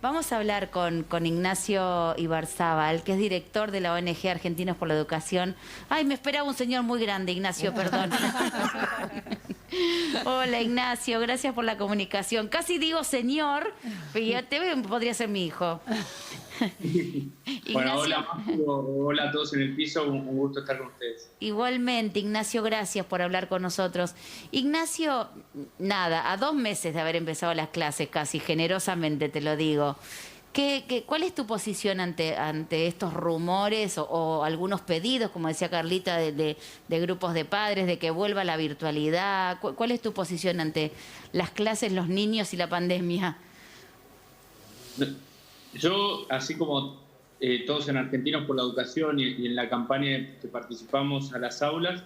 Vamos a hablar con Ignacio Ibarzábal, que es director de la ONG Argentinos por la Educación. Ay, me esperaba un señor muy grande, Ignacio, perdón. Hola, Ignacio, gracias por la comunicación. Casi digo señor, pero podría ser mi hijo. Bueno, hola Máximo, hola a todos en el piso, un gusto estar con ustedes. Igualmente, Ignacio, gracias por hablar con nosotros. Ignacio, nada, a 2 meses de haber empezado las clases, casi generosamente te lo digo, ¿cuál es tu posición ante estos rumores o algunos pedidos, como decía Carlita, de grupos de padres, de que vuelva la virtualidad? ¿Cuál es tu posición ante las clases, los niños y la pandemia? Yo, así como todos en Argentinos por la Educación y en la campaña que participamos a las aulas,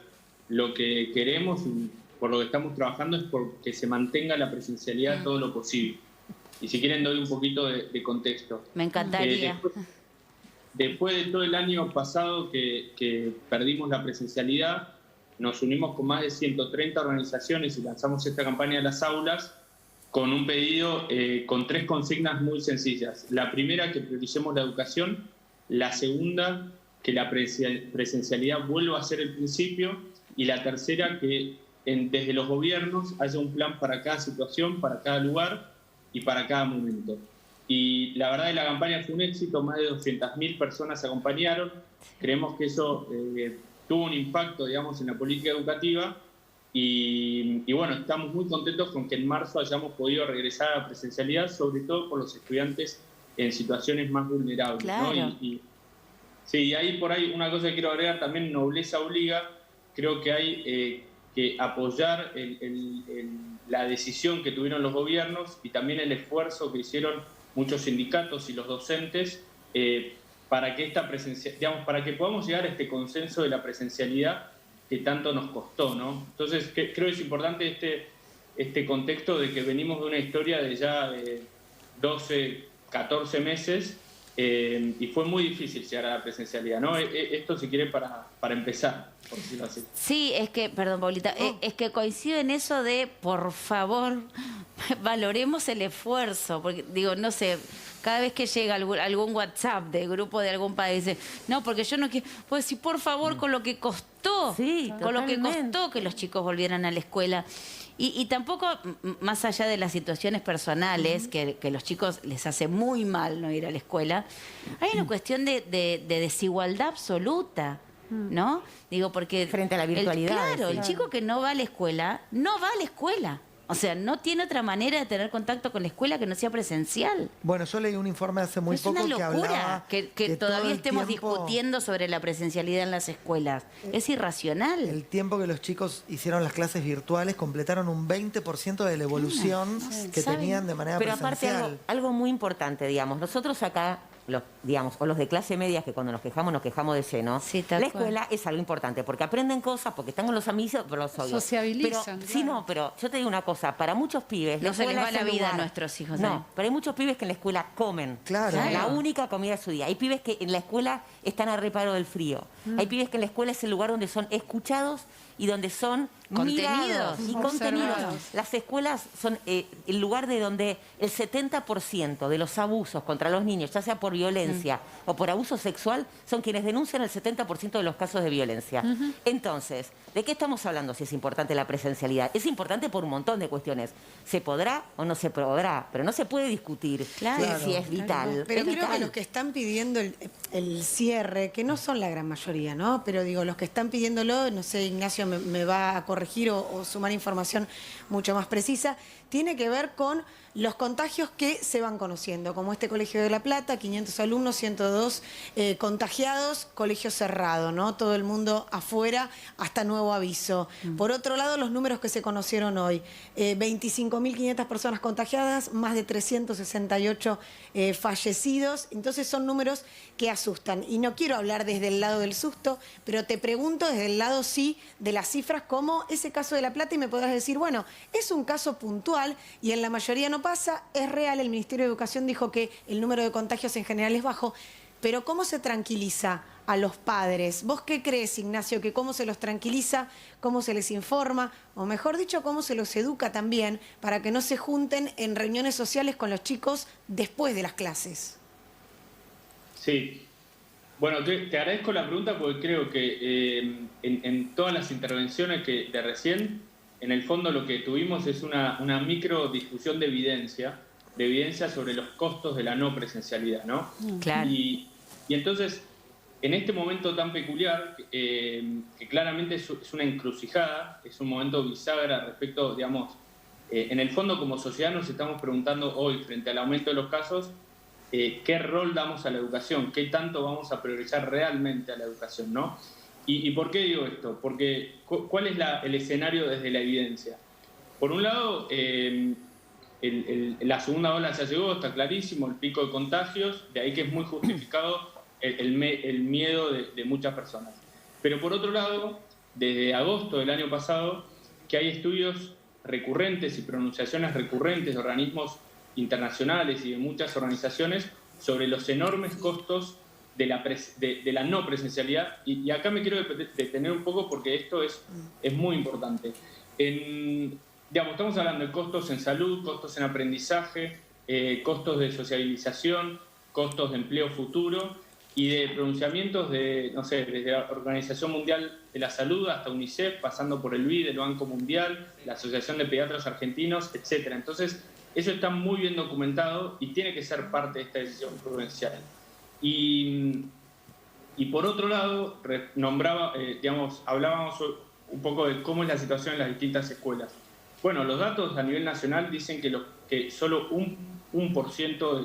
lo que queremos y por lo que estamos trabajando es porque se mantenga la presencialidad todo lo posible. Y si quieren doy un poquito de contexto. Me encantaría. Después de todo el año pasado que perdimos la presencialidad, nos unimos con más de 130 organizaciones y lanzamos esta campaña a las aulas con un pedido con 3 consignas muy sencillas. La primera, que prioricemos la educación. La segunda, que la presencialidad vuelva a ser el principio. Y la tercera, que desde los gobiernos haya un plan para cada situación, para cada lugar y para cada momento. Y la verdad, la campaña fue un éxito, más de 200.000 personas acompañaron. Creemos que eso tuvo un impacto, digamos, en la política educativa. Y bueno, estamos muy contentos con que en marzo hayamos podido regresar a la presencialidad, sobre todo por los estudiantes en situaciones más vulnerables. Claro. ¿No? Sí, y ahí por ahí una cosa que quiero agregar también, nobleza obliga. Creo que hay que apoyar la decisión que tuvieron los gobiernos y también el esfuerzo que hicieron muchos sindicatos y los docentes para que para que podamos llegar a este consenso de la presencialidad que tanto nos costó, ¿no? Entonces, creo que es importante este contexto de que venimos de una historia de ya 12, 14 meses y fue muy difícil llegar a la presencialidad, ¿no? Esto, si quiere, para empezar, por decirlo así. Sí, es que, perdón, Paulita, es que coincido en eso de, por favor, valoremos el esfuerzo, porque digo, no sé, cada vez que llega algún WhatsApp de grupo de algún país, dice, no, porque yo no quiero, pues sí, por favor, con lo que costó, sí, con lo que totalmente. costó que los chicos volvieran a la escuela. Y tampoco, más allá de las situaciones personales, que los chicos les hace muy mal no ir a la escuela, hay una cuestión de desigualdad absoluta, ¿no? Digo, porque frente a la virtualidad. El chico que no va a la escuela, no va a la escuela. O sea, no tiene otra manera de tener contacto con la escuela que no sea presencial. Bueno, yo leí un informe hace muy poco que hablaba... Es una locura que todavía estemos tiempo, discutiendo sobre la presencialidad en las escuelas. Es irracional. El tiempo que los chicos hicieron las clases virtuales completaron un 20% de la evolución que tenían de manera presencial. Pero aparte algo muy importante, digamos. Nosotros acá, digamos, o los de clase media, que cuando nos quejamos de lleno, sí, la escuela es algo importante, porque aprenden cosas, porque están con los amigos, pero los odios. Sociabilizan. Pero, sí, no, pero yo te digo una cosa, para muchos pibes... No se les va la vida lugar, a nuestros hijos. No, pero hay muchos pibes que en la escuela comen. Claro. La única comida de su día. Hay pibes que en la escuela están a reparo del frío. Hay pibes que en la escuela es el lugar donde son escuchados y donde son contenidos y contenidos. Las escuelas son el lugar de donde el 70% de los abusos contra los niños, ya sea por violencia o por abuso sexual, son quienes denuncian el 70% de los casos de violencia. Entonces, ¿de qué estamos hablando si es importante la presencialidad? Es importante por un montón de cuestiones. ¿Se podrá o no se podrá? Pero no se puede discutir si es vital. Pero es creo vital. que los que están pidiendo el cierre, que no son la gran mayoría, ¿no? Pero digo, los que están pidiéndolo, no sé, Ignacio me va a corregir o sumar información mucho más precisa, tiene que ver con los contagios que se van conociendo, como este Colegio de La Plata, 500 alumnos, 102 contagiados, colegio cerrado, ¿no? Todo el mundo afuera hasta nuevo aviso. Por otro lado, los números que se conocieron hoy, 25.500 personas contagiadas, más de 368 fallecidos, entonces son números que asustan. Y no quiero hablar desde el lado del susto, pero te pregunto desde el lado sí de las cifras, como ese caso de La Plata, y me podrás decir, bueno, es un caso puntual y en la mayoría no pasa, es real, el Ministerio de Educación dijo que el número de contagios en general es bajo, pero ¿cómo se tranquiliza a los padres? ¿Vos qué crees, Ignacio, que cómo se los tranquiliza, cómo se les informa, o mejor dicho, cómo se los educa también para que no se junten en reuniones sociales con los chicos después de las clases? Sí. Bueno, te agradezco la pregunta porque creo que en todas las intervenciones de recién, en el fondo lo que tuvimos es una micro discusión de evidencia sobre los costos de la no presencialidad, ¿no? Claro. Y entonces, en este momento tan peculiar, que claramente es una encrucijada, es un momento bisagra respecto, digamos, en el fondo como sociedad nos estamos preguntando hoy, frente al aumento de los casos, qué rol damos a la educación, qué tanto vamos a priorizar realmente a la educación, ¿no? ¿Y por qué digo esto? Porque ¿cuál es el escenario desde la evidencia? Por un lado, la segunda ola ya llegó, está clarísimo, el pico de contagios, de ahí que es muy justificado el miedo de muchas personas. Pero por otro lado, desde agosto del año pasado, que hay estudios recurrentes y pronunciaciones recurrentes de organismos internacionales y de muchas organizaciones sobre los enormes costos de la no presencialidad. Y acá me quiero detener un poco porque esto es muy importante. Digamos, estamos hablando de costos en salud, costos en aprendizaje, costos de socialización, costos de empleo futuro y de pronunciamientos de, no sé, desde la Organización Mundial de la Salud hasta UNICEF, pasando por el BID, el Banco Mundial, la Asociación de Pediatras Argentinos, etc. Entonces, eso está muy bien documentado y tiene que ser parte de esta decisión prudencial. Y por otro lado, hablábamos un poco de cómo es la situación en las distintas escuelas. Bueno, los datos a nivel nacional dicen que solo un 1% de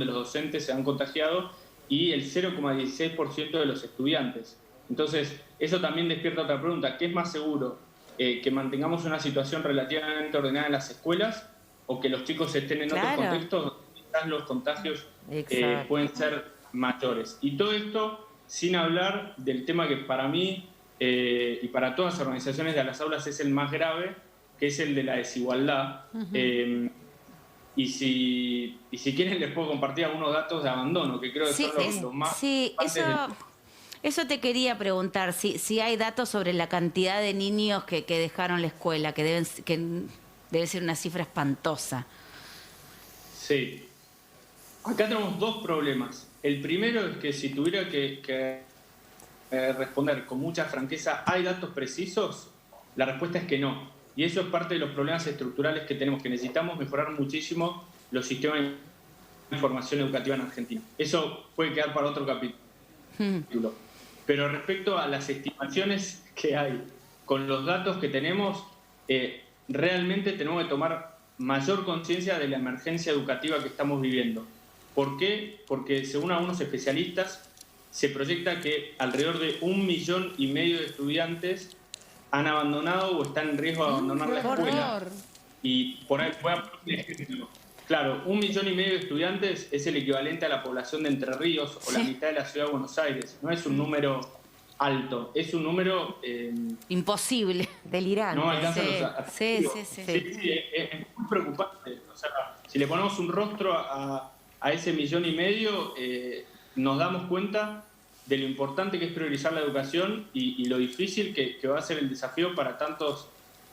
los docentes se han contagiado y el 0,16% de los estudiantes. Entonces, eso también despierta otra pregunta. ¿Qué es más seguro? ¿Que mantengamos una situación relativamente ordenada en las escuelas o que los chicos estén en otros contextos donde quizás los contagios pueden ser mayores? Y todo esto sin hablar del tema que para mí y para todas las organizaciones de las aulas es el más grave, que es el de la desigualdad. Y si quieren les puedo compartir algunos datos de abandono, que creo que son los más... Sí, eso te quería preguntar, si hay datos sobre la cantidad de niños que dejaron la escuela, que debe ser una cifra espantosa. Sí. Acá tenemos dos problemas. El primero es que si tuviera que responder con mucha franqueza, ¿hay datos precisos? La respuesta es que no. Y eso es parte de los problemas estructurales que tenemos, que necesitamos mejorar muchísimo los sistemas de información educativa en Argentina. Eso puede quedar para otro capítulo. Pero respecto a las estimaciones que hay, con los datos que tenemos, realmente tenemos que tomar mayor conciencia de la emergencia educativa que estamos viviendo. ¿Por qué? Porque según algunos especialistas, se proyecta que alrededor de 1,5 millones de estudiantes han abandonado o están en riesgo de abandonar la escuela. Y por ahí voy a poner un ejemplo. Claro, 1,5 millones de estudiantes es el equivalente a la población de Entre Ríos o la mitad de la ciudad de Buenos Aires. No es un número alto, es un número... imposible. Delirante. No alcanza los... Sí, es muy preocupante. O sea, si le ponemos un rostro a ese 1,5 millones, nos damos cuenta de lo importante que es priorizar la educación y lo difícil que va a ser el desafío para tantos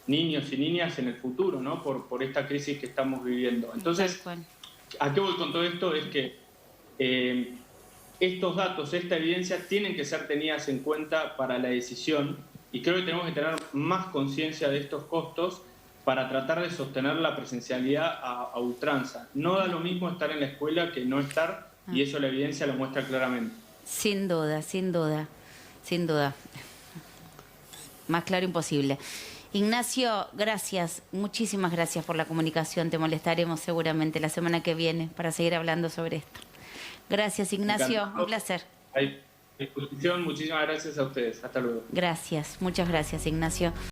niños y niñas en el futuro, ¿no? Por esta crisis que estamos viviendo. Entonces, ¿a qué voy con todo esto? Es que estos datos, esta evidencia, tienen que ser tenidas en cuenta para la decisión y creo que tenemos que tener más conciencia de estos costos para tratar de sostener la presencialidad a ultranza. No da lo mismo estar en la escuela que no estar y eso la evidencia lo muestra claramente. Sin duda, sin duda, sin duda. Más claro imposible. Ignacio, gracias, muchísimas gracias por la comunicación. Te molestaremos seguramente la semana que viene para seguir hablando sobre esto. Gracias, Ignacio, un placer. A disposición, muchísimas gracias a ustedes. Hasta luego. Gracias, muchas gracias, Ignacio.